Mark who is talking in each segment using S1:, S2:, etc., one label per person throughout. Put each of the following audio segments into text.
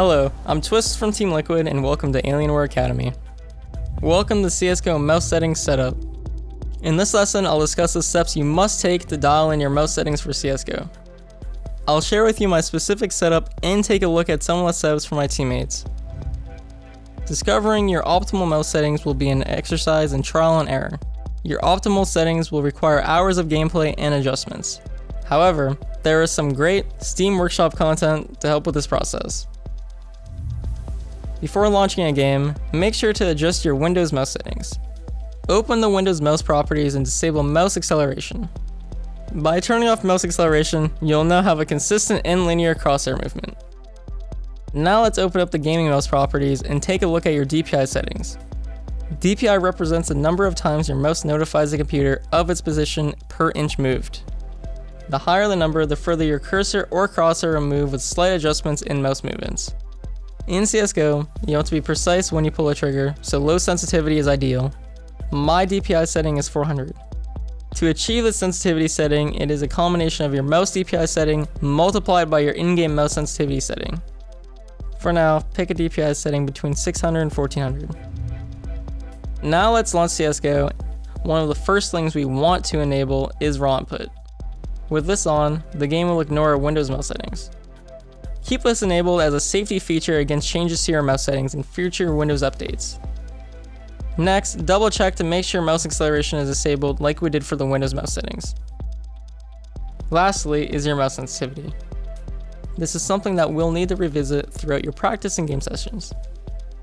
S1: Hello, I'm Twist from Team Liquid and welcome to Alienware Academy. Welcome to CSGO mouse settings setup. In this lesson, I'll discuss the steps you must take to dial in your mouse settings for CSGO. I'll share with you my specific setup and take a look at some of the setups for my teammates. Discovering your optimal mouse settings will be an exercise in trial and error. Your optimal settings will require hours of gameplay and adjustments. However, there is some great Steam Workshop content to help with this process. Before launching a game, make sure to adjust your Windows mouse settings. Open the Windows mouse properties and disable mouse acceleration. By turning off mouse acceleration, you'll now have a consistent and linear crosshair movement. Now let's open up the gaming mouse properties and take a look at your DPI settings. DPI represents the number of times your mouse notifies the computer of its position per inch moved. The higher the number, the further your cursor or crosshair will move with slight adjustments in mouse movements. In CSGO, you want to be precise when you pull a trigger, so low sensitivity is ideal. My DPI setting is 400. To achieve the sensitivity setting, it is a combination of your mouse DPI setting multiplied by your in-game mouse sensitivity setting. For now, pick a DPI setting between 600 and 1400. Now let's launch CSGO. One of the first things we want to enable is raw input. With this on, the game will ignore our Windows mouse settings. Keep this enabled as a safety feature against changes to your mouse settings in future Windows updates. Next, double check to make sure mouse acceleration is disabled like we did for the Windows mouse settings. Lastly is your mouse sensitivity. This is something that we'll need to revisit throughout your practice and game sessions.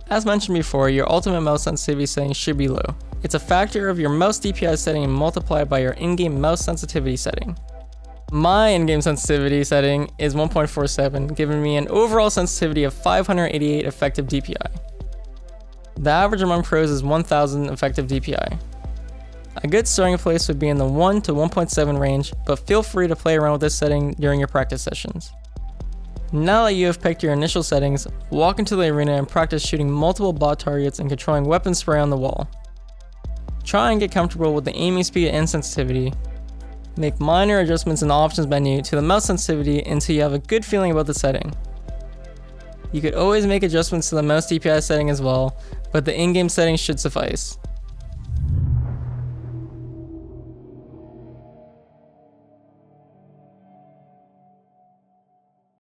S1: As mentioned before, your ultimate mouse sensitivity setting should be low. It's a factor of your mouse DPI setting multiplied by your in-game mouse sensitivity setting. My in-game sensitivity setting is 1.47, giving me an overall sensitivity of 588 effective DPI. The average among pros is 1000 effective DPI. A good starting place would be in the 1 to 1.7 range, but feel free to play around with this setting during your practice sessions. Now that you have picked your initial settings, walk into the arena and practice shooting multiple bot targets and controlling weapon spray on the wall. Try and get comfortable with the aiming speed and sensitivity. Make minor adjustments in the options menu to the mouse sensitivity until you have a good feeling about the setting. You could always make adjustments to the mouse DPI setting as well, but the in-game settings should suffice.